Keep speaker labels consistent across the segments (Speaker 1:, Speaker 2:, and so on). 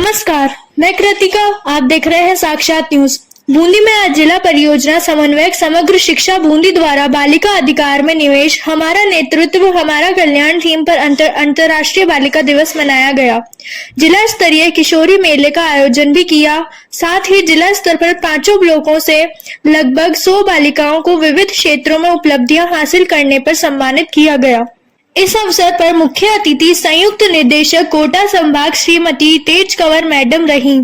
Speaker 1: नमस्कार, मैं कृतिका। आप देख रहे हैं साक्षात न्यूज। बूंदी में आज जिला परियोजना समन्वयक समग्र शिक्षा बूंदी द्वारा बालिका अधिकार में निवेश, हमारा नेतृत्व हमारा कल्याण थीम पर अंतर्राष्ट्रीय बालिका दिवस मनाया गया। जिला स्तरीय किशोरी मेले का आयोजन भी किया। साथ ही जिला स्तर पर 5 ब्लॉकों से लगभग 100 बालिकाओं को विविध क्षेत्रों में उपलब्धियां हासिल करने पर सम्मानित किया गया। इस अवसर पर मुख्य अतिथि संयुक्त निदेशक कोटा संभाग श्रीमती तेज कंवर मैडम रहीं।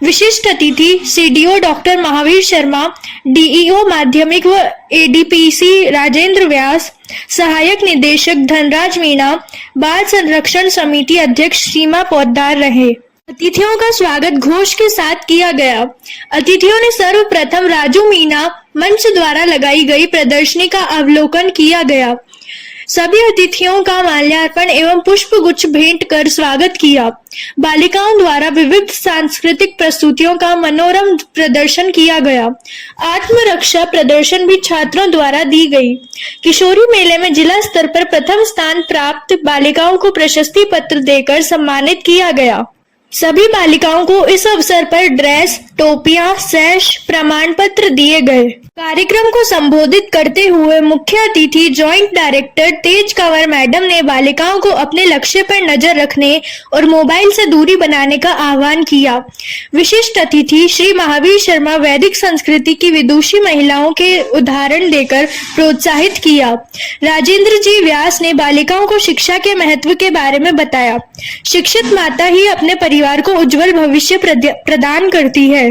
Speaker 1: विशिष्ट अतिथि CDO doctor Mahavir Sharma, DEO माध्यमिक व एडीपीसी राजेंद्र व्यास, सहायक निदेशक धनराज मीणा, बाल संरक्षण समिति अध्यक्ष सीमा पोद्दार रहे। अतिथियों का स्वागत घोष के साथ किया गया। अतिथियों ने सर्वप्रथम राजू मीणा मंच द्वारा लगाई गई प्रदर्शनी का अवलोकन किया गया। सभी अतिथियों का माल्यार्पण एवं पुष्प गुच्छ भेंट कर स्वागत किया। बालिकाओं द्वारा विविध सांस्कृतिक प्रस्तुतियों का मनोरम प्रदर्शन किया गया। आत्मरक्षा प्रदर्शन भी छात्रों द्वारा दी गई। किशोरी मेले में जिला स्तर पर प्रथम स्थान प्राप्त बालिकाओं को प्रशस्ति पत्र देकर सम्मानित किया गया। सभी बालिकाओं को इस अवसर पर ड्रेस, टोपियां, सैश, प्रमाण पत्र दिए गए। कार्यक्रम को संबोधित करते हुए मुख्य अतिथि जॉइंट डायरेक्टर तेज कंवर मैडम ने बालिकाओं को अपने लक्ष्य पर नजर रखने और मोबाइल से दूरी बनाने का आह्वान किया। विशिष्ट अतिथि श्री महावीर शर्मा वैदिक संस्कृति की विदुषी महिलाओं के उदाहरण देकर प्रोत्साहित किया। राजेंद्र जी व्यास ने बालिकाओं को शिक्षा के महत्व के बारे में बताया। शिक्षित माता ही अपने परिवार को उज्जवल भविष्य प्रदान करती है।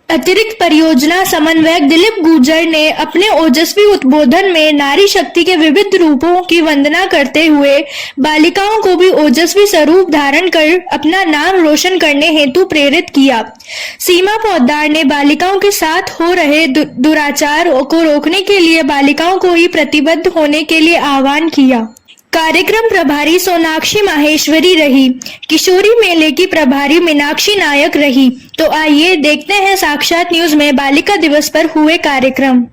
Speaker 1: अतिरिक्त परियोजना समन्वयक दिलीप गुर्जर ने अपने ओजस्वी उद्बोधन में नारी शक्ति के विविध रूपों की वंदना करते हुए बालिकाओं को भी ओजस्वी स्वरूप धारण कर अपना नाम रोशन करने हेतु प्रेरित किया। सीमा पोद्दार ने बालिकाओं के साथ हो रहे दुराचार को रोकने के लिए बालिकाओं को ही प्रतिबद्ध होने के लिए आह्वान किया। कार्यक्रम प्रभारी सोनाक्षी माहेश्वरी रही। किशोरी मेले की प्रभारी मीनाक्षी नायक रही। तो आइए देखते हैं साक्षात न्यूज में बालिका दिवस पर हुए कार्यक्रम।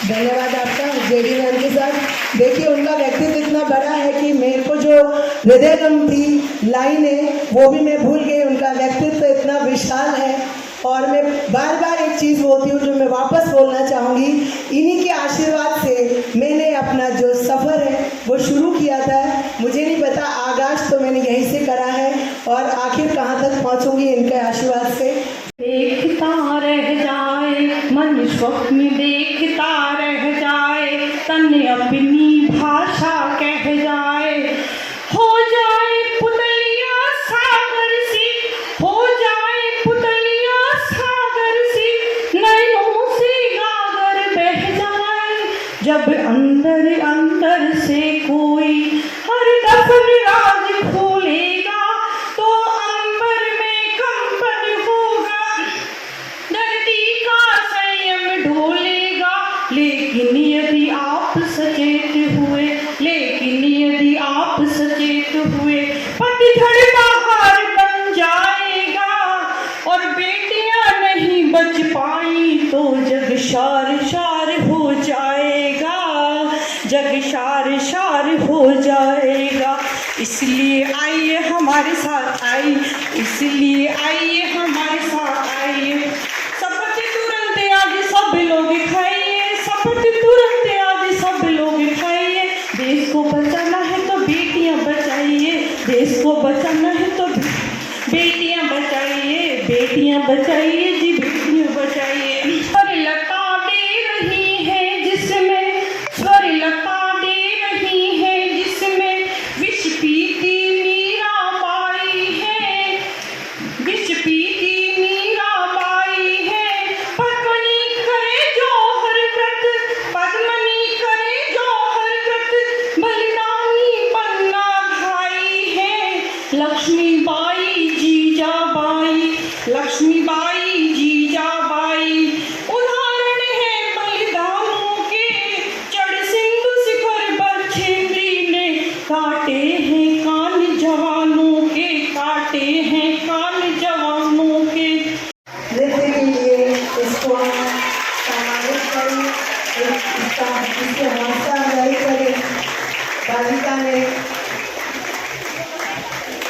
Speaker 2: धन्यवाद आपका जेडी मैम के साथ। देखिए उनका व्यक्तित्व इतना बड़ा है कि मेरे को जो हृदयगम थी लाइनें वो भी मैं भूल गई। उनका व्यक्तित्व इतना विशाल है और मैं बार बार एक चीज़ बोलती हूँ जो मैं वापस बोलना चाहूँगी। इन्हीं के आशीर्वाद से मैंने अपना जो सफ़र है वो शुरू किया था। मुझे नहीं पता आगाज तो मैंने यहीं से करा है और आखिर कहाँ तक पहुँचूँगी इनके आशीर्वाद से।
Speaker 3: देखता रह जाए मन स्वप्न देखता रह जाए तन अपनी भाषा कह जाए हो जाए पुतलिया सागर सी हो जाए पुतलिया सागर सी नैनों से गागर बह जाए जब अंदर अंदर से कोई हर दफन राज खोलेगा तो अंबर में कंपन होगा धरती का संयम ढोलेगा लेकिन यदि आप सचेत हुए पतझड़ बाहर बन जाएगा और बेटियां नहीं बच पाई तो जग शार शार हो जाएगा जग शार शार हो जाएगा। इसलिए आइए हमारे साथ आइए इसलिए आइए हमारे साथ आइए शपथ तुरंत आज सब लोग खाइए शपथ तुरंत आज सब लोग खाइए देश को बचाना है तो बेटियां बचाइए देश को बचाना है तो बेटियां बचाइए जी बेटियां बचाइए। स्वर लता दे रही है जिसमें स्वर लता दे रही है जिसमें विष पीती मीरा बाई है विष पीती मीरा बाई है पद्मनी करे जौहर व्रत पद्मनी करे जौहर व्रत बलिदानी पन्ना भाई है लक्ष्मीबाई जीजाबाई उदाहरण है बलिदानों के चढ़ सिंधु शिखर बरछेंद्री ने काटे हैं कान जवानों के
Speaker 2: नृत्य के लिए इसको सम्मानित करें इसके हौसला अफजाई करें। बालिका ने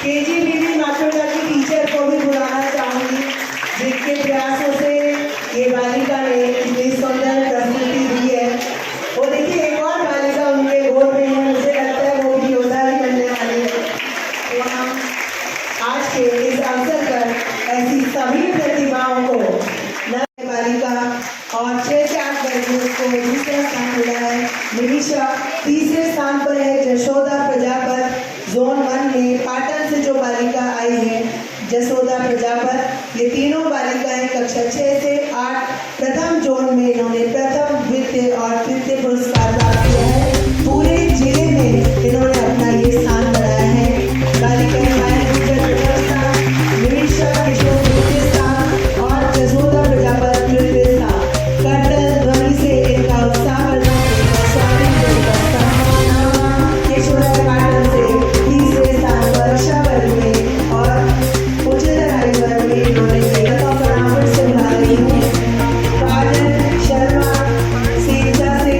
Speaker 2: KGBB मातृका की टीचर को भी बुलाना चाहूँगी जिनके प्रयासों से ये बालिका ने इतनी सुंदर प्रस्तुति दी है। वो देखिए एक और बालिका उनके गोद में है, मुझे लगता है वो भी योद्धा ही बनने वाली है। तो हम आज के इस अवसर पर ऐसी सभी प्रतिभाओं को नई बालिका और 6-4 वर्गों को दूसरा स्थान मिला है। निमिषा तीसरे स्थान पर है। जशोदा प्रजापत जोन 1 में पाटन से जो बालिका आई है जसोदा प्रजापत, ये तीनों बालिकाएं कक्षा 6 से 8 प्रथम जोन में इन्होंने प्रथम द्वितीय और तृतीय पुरस्कार प्राप्त किया है। पूरे जिले में इन्होंने अपना ये स्थान बनाया है। बालिकाएं निमिषा किशोर द्वितीय स्थान और जसोदा प्रजापत तृतीय स्थान। कर्तन ध्वनि से इनका उत्साह बढ़ा केशवराय पाटन से तीसरे स्थान पर रक्षा वर्ग में और उच्चतर वर्ग में इन्होंने फटाफट से बना रही हूँ। काजल शर्मा सीधा से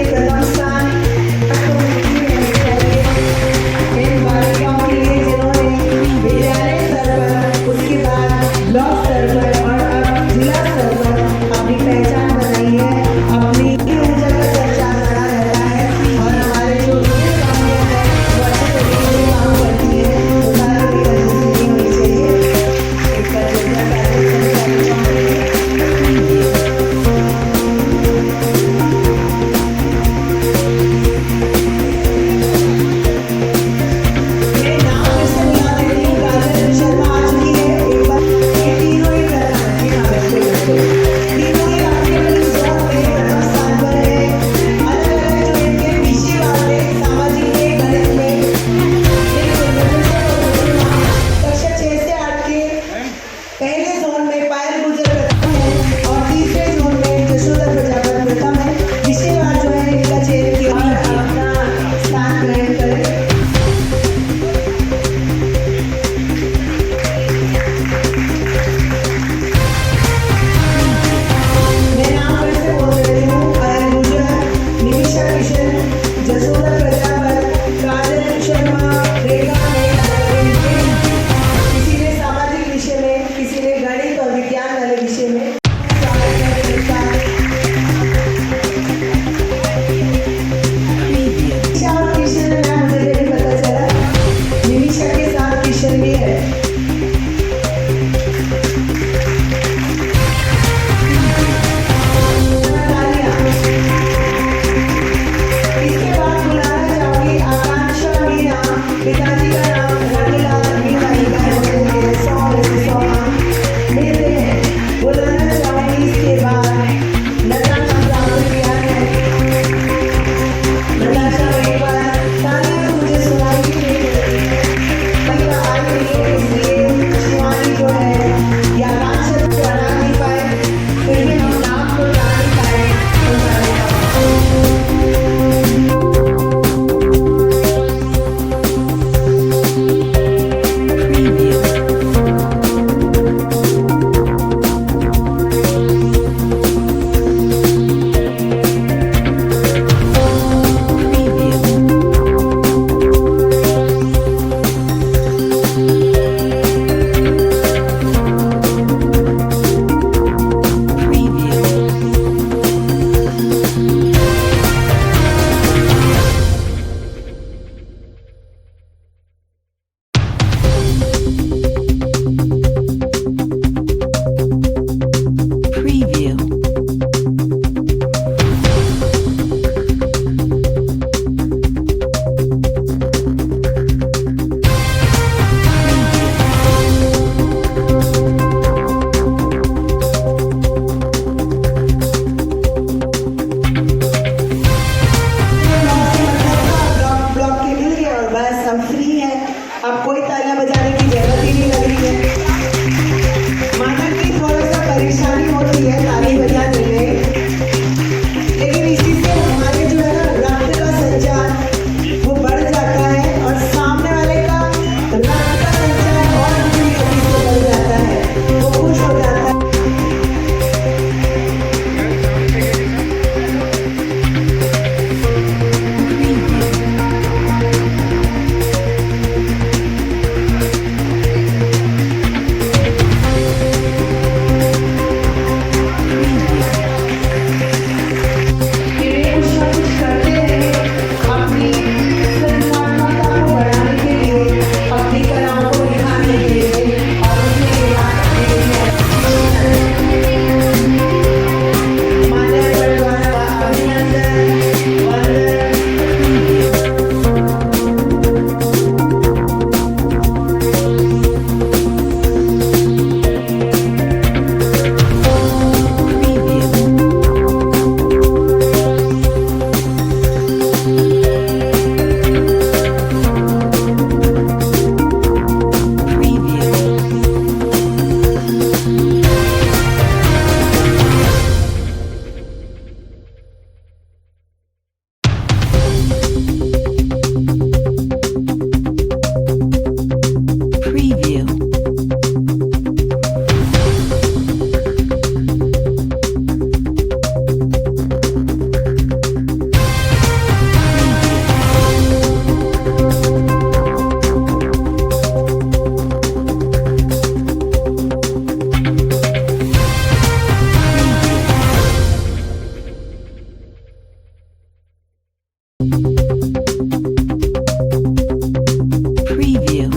Speaker 4: Preview.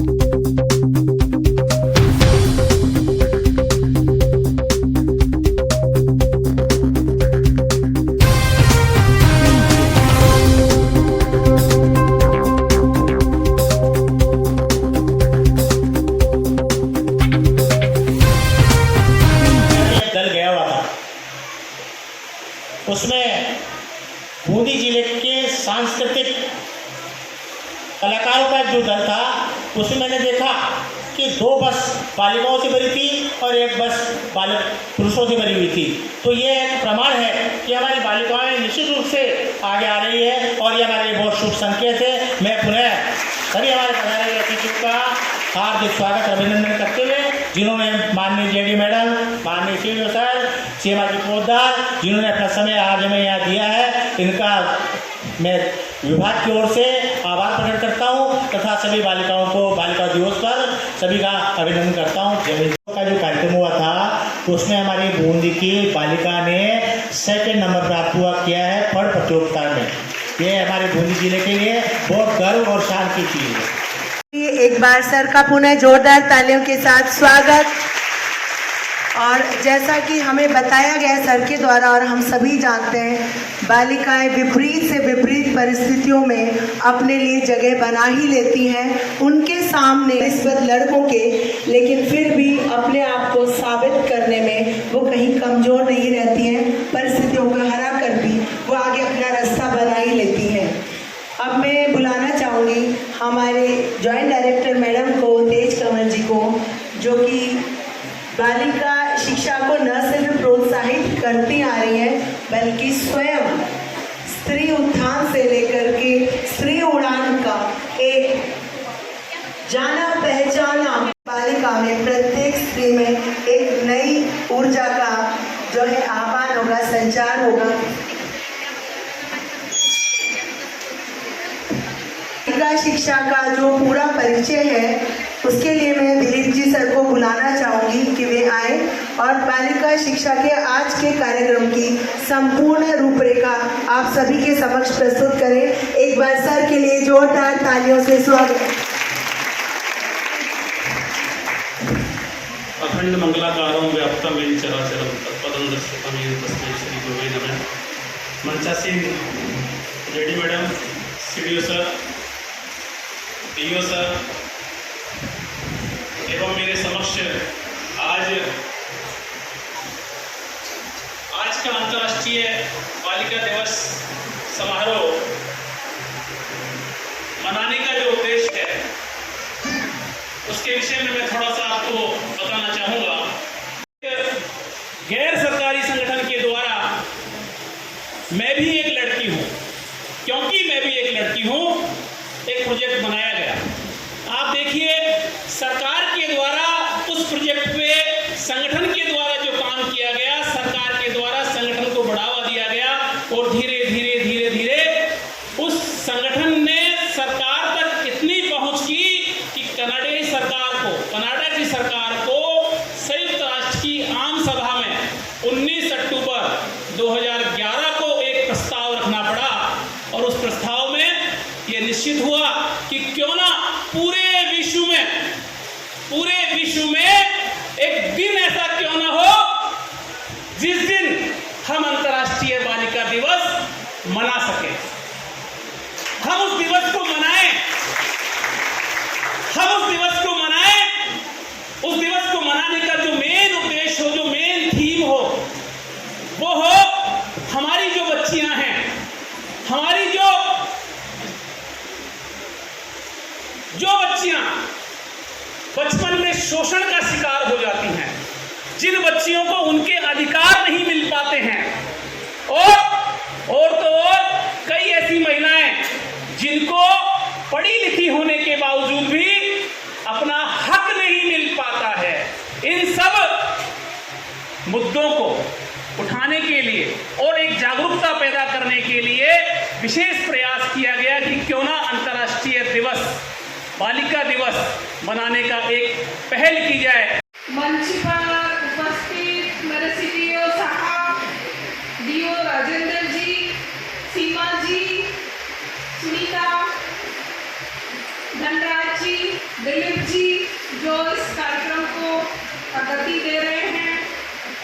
Speaker 5: एक दल गया हुआ था, उसमें बूंदी जिले के सांस्कृतिक कलाकारों का जो दल था, उसमें मैंने देखा कि 2 बस बालिकाओं से भरी थी और 1 बस पुरुषों से भरी हुई थी। तो ये एक प्रमाण है कि हमारी बालिकाएं निश्चित रूप से आगे आ रही है और ये हमारे लिए बहुत शुभ संकेत है। मैं पुनः सभी हमारे प्रधान अतिथियों का हार्दिक स्वागत अभिनंदन करते हुए, जिन्होंने माननीय जेडी मैडम, माननीय सीडीओ सर, सीमा जी पोदार, जिन्होंने अपना समय आज हमें यहाँ दिया है, इनका मैं विभाग की ओर से आभार प्रकट करता हूँ तथा सभी बालिकाओं को बालिका दिवस पर सभी का अभिनंदन करता हूँ। का जो कार्यक्रम हुआ था उसमें हमारी बूंदी की बालिका ने 2nd नंबर प्राप्त हुआ किया है पढ़ प्रतियोगिता में। ये हमारे बूंदी जिले के लिए बहुत गर्व और शान की चीज़ है।
Speaker 2: एक बार सर का पुनः जोरदार तालियों के साथ स्वागत। और जैसा कि हमें बताया गया सर के द्वारा और हम सभी जानते हैं, बालिकाएं विपरीत से विपरीत परिस्थितियों में अपने लिए जगह बना ही लेती हैं। उनके सामने निस्बत लड़कों के, लेकिन फिर भी अपने आप को साबित करने में वो कहीं कमज़ोर नहीं रहती हैं। परिस्थितियों को हरा कर भी वो आगे अपना रास्ता बना ही लेती हैं। अब मैं बुलाना चाहूँगी हमारे जॉइंट डायरेक्टर मैडम को, तेज कंवर जी को, जो कि बालिका शिक्षा को न सिर्फ प्रोत्साहित करती आ रही हैं, बल्कि स्वयं स्त्री उत्थान से लेकर के स्त्री उड़ान का एक जाना पहचाना बालिका में, प्रत्येक स्त्री में एक नई ऊर्जा का जो है आह्वान होगा, संचार होगा। बालिका शिक्षा का जो पूरा परिचय है उसके लिए मैं दिलीप जी सर को बुलाना चाहूँगी कि वे आए और बालिका शिक्षा के आज के कार्यक्रम की संपूर्ण रूपरेखा आप सभी के समक्ष प्रस्तुत करें। एक बार सर के लिए जोरदार तालियों से स्वागत।
Speaker 6: अखंड मंगलाकारं व्याप्तमेन चराचरं तत्पदं दर्शितमेन तस्मै श्री गुरुवे नमः। मंचासीन JD madam, CDO sir, DO sir एवं मेरे समक्ष आज का अंतर्राष्ट्रीय बालिका दिवस समारोह मनाने का जो उद्देश्य है उसके विषय में मैं थोड़ा सा आपको बताना चाहूँगा। गैर सरकारी संगठन के द्वारा मैं भी एक लड़की हूँ, क्योंकि मैं भी एक लड़की हूँ, एक प्रोजेक्ट बनाया गया। आप देखिए, सरकार के द्वारा उस प्रोजेक्ट पे संगठन के द्वारा जो काम किया गया, सरकार के द्वारा संगठन को बढ़ावा दिया गया और धीरे धीरे धीरे धीरे उस संगठन ने सरकार तक इतनी पहुंच की कि कनाडा की सरकार को संयुक्त राष्ट्र की आम सभा में 19 अक्टूबर 2011 को एक प्रस्ताव रखना पड़ा और उस प्रस्ताव में यह निश्चित हुआ कि क्यों ना पूरे विश्व में एक दिन ऐसा क्यों ना हो जिस दिन हम अंतर्राष्ट्रीय बालिका दिवस मना सके। हम उस दिवस को मनाएं, उस दिवस को मनाने का जो मेन उद्देश्य हो, जो मेन थीम हो, वो हो हमारी जो बच्चियां हैं, हमारी जो बच्चियां बचपन में शोषण का शिकार हो जाती हैं, जिन बच्चियों को उनके अधिकार नहीं मिल पाते हैं, और तो और कई ऐसी महिलाएं जिनको पढ़ी लिखी होने के बावजूद भी अपना हक नहीं मिल पाता है। इन सब मुद्दों को उठाने के लिए और एक जागरूकता पैदा करने के लिए विशेष प्रयास किया गया कि क्यों ना अंतर्राष्ट्रीय दिवस, बालिका दिवस मनाने का एक पहल की जाए।
Speaker 7: मंच पर उपस्थित मेरे सीडीओ साहब, डीओ राजेंद्र जी, सीमा जी, सुनीता, धनराज जी, दिलीप जी जो इस कार्यक्रम को गति दे रहे हैं,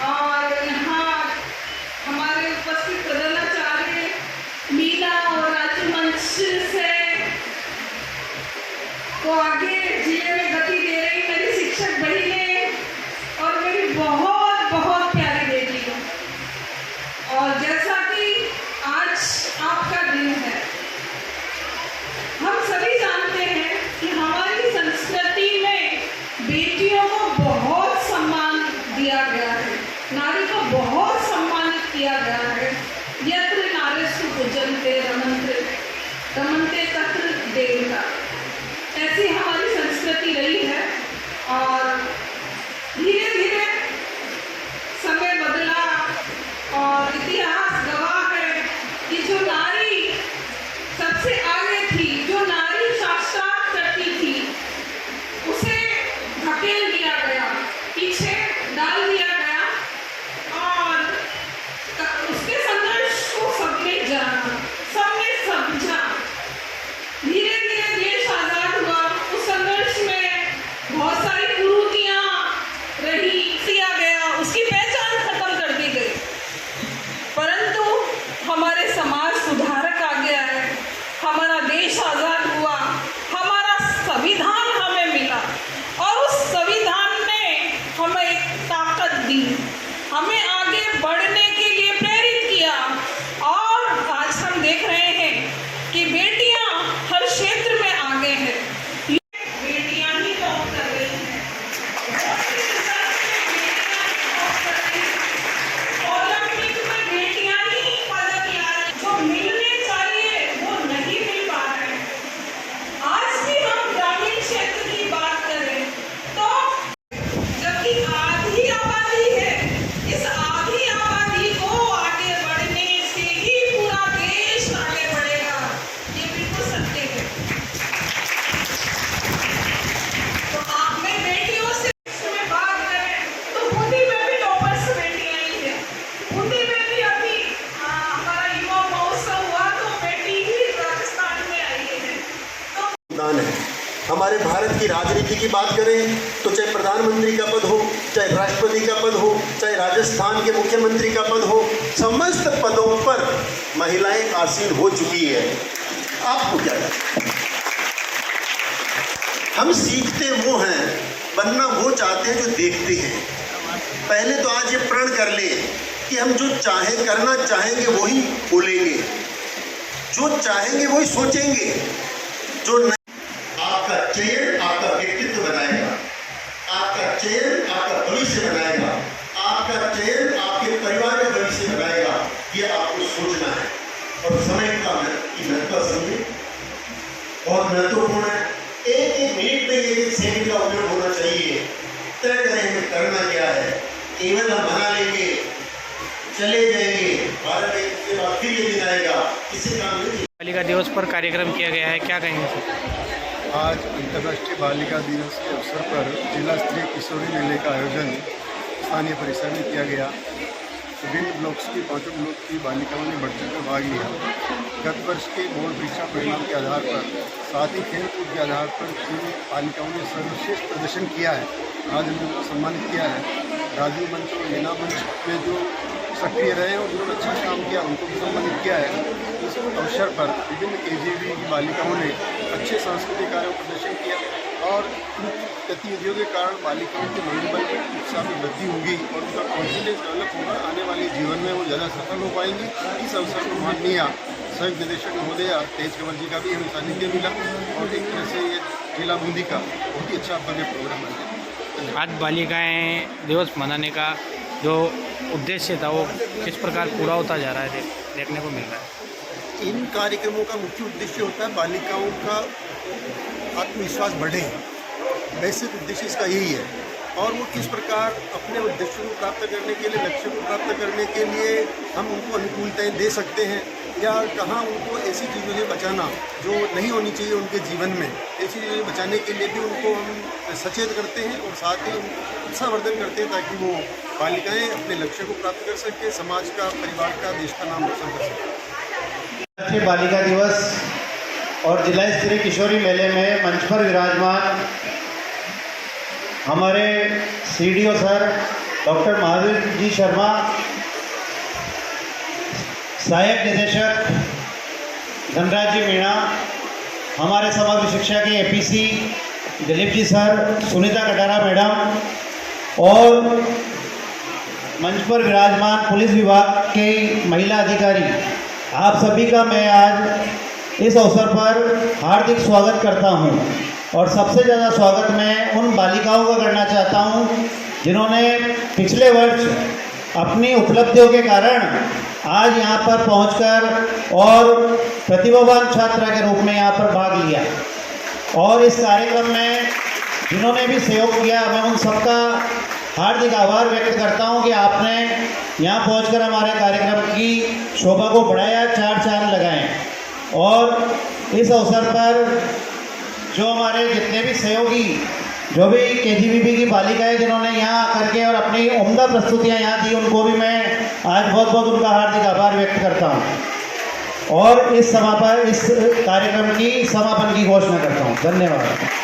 Speaker 7: और यहाँ हमारे उपस्थित प्रधानाचार्य मीना और राज्य मंच से को आगे जिले में गति दे रही मेरी शिक्षक बहनें और मेरी बहुत बहुत प्यारी बेटियों। और जैसा कि आज आपका दिन है, हम सभी जानते हैं कि हमारी संस्कृति में बेटियों को बहुत सम्मान दिया गया है, नारी को बहुत सम्मानित किया गया है। यत्र नारीषु पूजन्ते रमन्ते तत्र देवता, ऐसी हमारी संस्कृति रही है। और धीरे धीरे समय बदला और इतिहास गवाह है कि जो नारी सबसे आगे थी, जो नारी शास्त्रार्थ करती थी, उसे धकेल दिया गया, पीछे डाल दिया गया, और उसके संघर्ष को सबने जाना, सबने समझा। धीरे धीरे देश आजाद हुआ, उस संघर्ष में बहुत सारी कुरीतियां रही, किया गया, उसकी पहचान खत्म कर दी गई, परंतु हमारे समाज सुधारक आ गया है, हमारा देश आजाद हुआ, हमारा संविधान हमें मिला, और उस संविधान ने हमें एक ताकत दी, हमें आगे बढ़ने के लिए प्रेरित किया। और आज हम देख रहे हैं कि बेटियां हर क्षेत्र में आगे हैं, बेटियां ही टॉप कर रही हैं, ओलंपिक में बेटियां ही पदक ला रही हैं, जो मिलने चाहिए वो नहीं मिल पा रहे हैं। आज भी हम ग्रामीण क्षेत्र की बात करें तो जबकि आधी आबादी है, इस आधी आबादी को आगे बढ़ने से ही पूरा देश आगे बढ़ेगा, ये बिल्कुल सत्य है। तो आप में बेटियों से में बात करें तो बूंदी में भी टॉपर्स बेटियां ही है। बूंदी में भी अभी हमारा युवा महोत्सव हुआ तो बेटी ही राजस्थान में आई है। तो
Speaker 4: दान है। हमारे भारत की राजनीति की बात करें तो चाहे प्रधानमंत्री का पद हो, चाहे राष्ट्रपति का पद हो, चाहे राजस्थान के मुख्यमंत्री का पद हो, समस्त पदों पर महिलाएं आसीन हो चुकी है। आपको क्या लगता है? हम सीखते वो हैं, बनना वो चाहते हैं जो देखते हैं। पहले तो आज ये प्रण कर ले कि हम जो चाहे करना चाहेंगे वही बोलेंगे, जो चाहेंगे वही सोचेंगे, जो नहीं। आपका चयन आपका व्यक्तित्व बनाएगा, आपका चयन आपका भविष्य बनाएगा, आपका चयन आपके परिवार का भविष्य बनाएगा। ये आपको सोचना है। और समय का महत्व समझे, बहुत महत्वपूर्ण है। एक एक मिनट में एक सेकंड का उपयोग होना चाहिए। तय करें हमें करना क्या है, केवल हम बना लेंगे, चले जाएंगे, भारत के बाद फिर ये दिन आएगा, इससे काम नहीं।
Speaker 8: बालिका दिवस पर कार्यक्रम किया गया है, क्या कहेंगे सर?
Speaker 9: आज अंतर्राष्ट्रीय बालिका दिवस के अवसर पर जिला स्तरीय किशोरी मेले का आयोजन स्थानीय परिसर में किया गया। विभिन्न ब्लॉक्स की 5 ब्लॉक की बालिकाओं ने बढ़ चढ़कर भाग लिया। गत वर्ष के बोर्ड परीक्षा परिणाम के आधार पर, साथ ही खेलकूद के आधार पर जिन बालिकाओं ने सर्वश्रेष्ठ प्रदर्शन किया है, आज उनको सम्मानित किया है। राजीव मंच और मीना मंच में जो सक्रिय रहे और उन्होंने अच्छा काम किया, उनको भी सम्मानित किया है। इस अवसर पर विभिन्न KGV की बालिकाओं ने अच्छे सांस्कृतिक कार्यों का प्रदर्शन किया और इन गतिविधियों के कारण बालिकाओं के मनोबल में उत्साह में वृद्धि होगी और उनका कॉन्फिडेंस डेवलप होगा। आने वाले जीवन में वो ज़्यादा सफल हो पाएंगी। इस अवसर पर माननीय संयुक्त निदेशक महोदय तेज कंवर जी का भी हमें सानिध्य मिला और एक तरह से ये जिला बूंदी का बहुत ही अच्छा भव्य प्रोग्राम है।
Speaker 8: आज बालिकाएं दिवस मनाने का जो उद्देश्य था वो किस प्रकार पूरा होता जा रहा है, देखने को मिल रहा है।
Speaker 9: इन कार्यक्रमों का मुख्य उद्देश्य होता है बालिकाओं का आत्मविश्वास बढ़े, बेसिक उद्देश्य इसका यही है। और वो किस प्रकार अपने उद्देश्यों को प्राप्त करने के लिए, लक्ष्य को प्राप्त करने के लिए हम उनको अनुकूलताएं दे सकते हैं, या कहाँ उनको ऐसी चीज़ों से बचाना जो नहीं होनी चाहिए उनके जीवन में, ऐसी चीज़ें बचाने के लिए भी उनको हम सचेत करते हैं और साथ ही उनको उत्साहवर्धन करते हैं ताकि वो बालिकाएँ अपने लक्ष्य को प्राप्त कर सकें, समाज का, परिवार का, देश का नाम रोशन कर सकें।
Speaker 10: राष्ट्रीय बालिका दिवस और जिला स्तरीय किशोरी मेले में मंच पर विराजमान हमारे CDO sir doctor Mahavir ji Sharma, सहायक निदेशक धनराज जी मीणा, हमारे समग्र शिक्षा के APC Dilip ji sir, Sunita Katara madam और मंच पर विराजमान पुलिस विभाग के महिला अधिकारी, आप सभी का मैं आज इस अवसर पर हार्दिक स्वागत करता हूं। और सबसे ज़्यादा स्वागत मैं उन बालिकाओं का करना चाहता हूं जिन्होंने पिछले वर्ष अपनी उपलब्धियों के कारण आज यहां पर पहुंचकर और प्रतिभावान छात्रा के रूप में यहां पर भाग लिया। और इस कार्यक्रम में जिन्होंने भी सहयोग किया, मैं उन सबका हार्दिक आभार व्यक्त करता हूं कि आपने यहां पहुंचकर हमारे कार्यक्रम की शोभा को बढ़ाया, चार चांद लगाए। और इस अवसर पर जो हमारे जितने भी सहयोगी, जो भी केजीबीपी की बालिकाएं जिन्होंने यहाँ आकर के और अपनी उम्दा प्रस्तुतियाँ यहाँ दी, उनको भी मैं आज बहुत बहुत उनका हार्दिक आभार व्यक्त करता हूँ और इस कार्यक्रम की समापन की घोषणा करता हूँ। धन्यवाद।